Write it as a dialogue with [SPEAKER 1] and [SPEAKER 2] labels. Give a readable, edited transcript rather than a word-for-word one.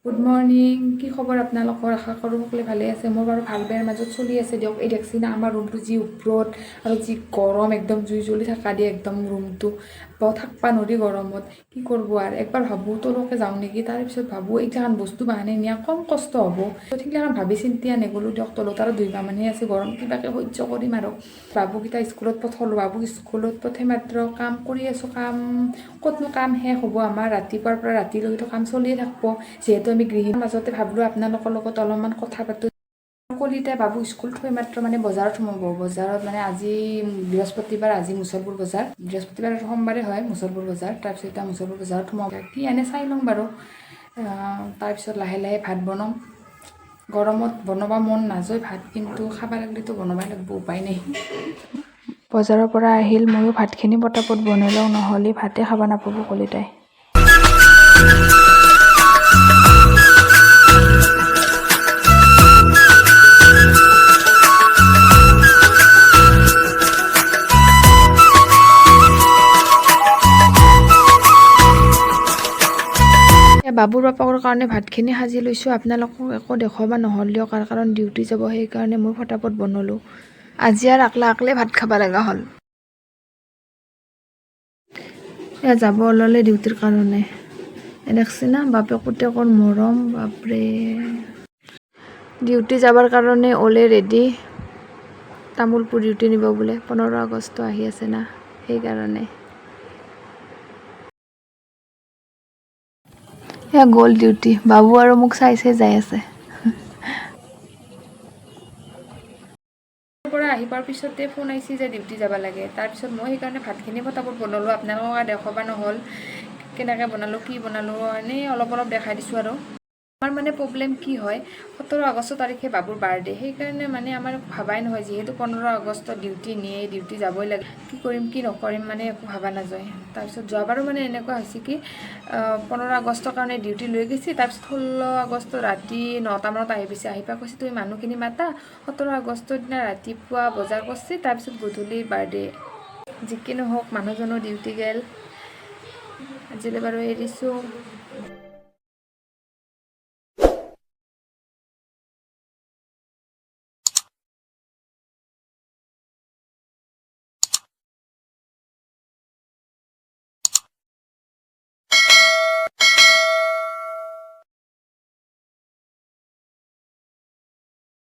[SPEAKER 1] good morning কি খবৰ আপোনালোকৰ আশা কৰোঁ সকলোৱে ভালে আছে মোৰ বাৰু ভাল বেয়াৰ মাজত চলি আছে দিয়ক এই দেখছি না আমাৰ ৰুমটো যি ওপৰত আৰু যি গৰম একদম জুই জ্বলি থকা দিয়ে একদম ৰুমটো থাকবা নৰি গৰমত কি কৰিব আৰু একবাৰ ভাবোঁ তলকে যাওঁ নেকি তাৰপিছত ভাবোঁ এইগিলাখান বস্তু বাহানি নিয়া কম কষ্ট হ'ব সেইগিলাখান ভাবি চিন্তিয়া নগ'লোঁ দিয়ক তলত আৰু 2 মাহ মানহে আছে গৰম কিবাকে সহ্য কৰিম আৰু বাবুকেইটা স্কুলত পঠালোঁ বাবুক স্কুলত পঠাই মাত্ৰ কাম কৰি আছোঁ কাম ক'তনো কাম শেষ হ'ব আমাৰ ৰাতিপুৱাৰ পৰা ৰাতিলৈতো কাম চলিয়ে থাকিব যিহেতু আমি গৃহিণীৰ মাজতে ভাবিলোঁ আপোনালোকৰ লগত অলপমান কথা পাতোঁ কলিতাই বাবু স্কুল থৈ মাত্ৰ মানে বজাৰত সোমাব বজাৰত মানে আজি বৃহস্পতিবাৰ আজি মুছলপুৰ বজাৰ বৃহস্পতিবাৰ সোমবাৰে হয় মুছলপুৰ বজাৰ তাৰপিছত এতিয়া মুছলপুৰ বজাৰত সোমাব কি এনে চাই লওঁ বাৰু তাৰপিছত লাহে লাহে ভাত বনাম গৰমত বনাব মন নাযায় ভাত কিন্তু খাব লাগিলেতো বনাবই লাগিব উপায় নাই বজাৰৰ পৰা আহিল ময়ো ভাতখিনি পটাপট বনাই লওঁ নহ'লে ভাতে খাব নাপাব কলিতাই বাবুৰ বাপাকৰ কাৰণে ভাতখিনি সাজি লৈছোঁ আপোনালোকক একো দেখুৱাব নহ'লেও কাৰণ ডিউটি যাব সেইকাৰণে মই ফটাফট বনালোঁ আজি আৰু আকলে ভাত খাব লগা হ'ল এয়া যাব ওলালে ডিউটিৰ কাৰণে দেখছি না বাপে পুতেকৰ মৰম বাপৰে ডিউটি যাবৰ কাৰণে ওলে ৰেডি তামোলপুৰ ডিউটি নিব বোলে 15 আগষ্ট আহি আছে না সেইকাৰণে এয়া গ'ল ডিউটি বাবু আৰু মোক চাই যাই আছে পৰা আহিবৰ পিছতে ফোন আহিছে যে ডিউটি যাব লাগে তাৰপিছত মই সেইকাৰণে ভাতখিনি ফটাফট বনালোঁ আপোনালোকক দেখুৱাব নহ'ল কেনেকৈ বনালোঁ কি বনালোঁ এনেই অলপ দেখাই দিছোঁ আৰু আমাৰ মানে প্ৰব্লেম কি হয় 17 আগষ্ট তাৰিখে বাবুৰ বাৰ্থডে সেইকাৰণে মানে আমাৰ ভাবাই নহয় যিহেতু 15 আগষ্ট ডিউটি নিয়ে ডিউটি যাবই লাগে কি কৰিম কি নকৰিম মানে একো ভাবা নাযায় তাৰপিছত যোৱাবাৰো মানে এনেকুৱা হৈছে কি 15 আগষ্টৰ কাৰণে ডিউটি লৈ গৈছে তাৰপিছত 16 আগষ্ট ৰাতি 9টা মানত আহি পাইছে আহি পাই কৈছে তুমি মানুহখিনি মাতা 17 আগষ্টৰ দিনা ৰাতিপুৱা বজাৰ কৰিছে তাৰপিছত গধূলি বাৰ্থডে যি কি নহওক মানুহজনৰ ডিউটি গ'ল আজিলৈ বাৰু এৰিছোঁ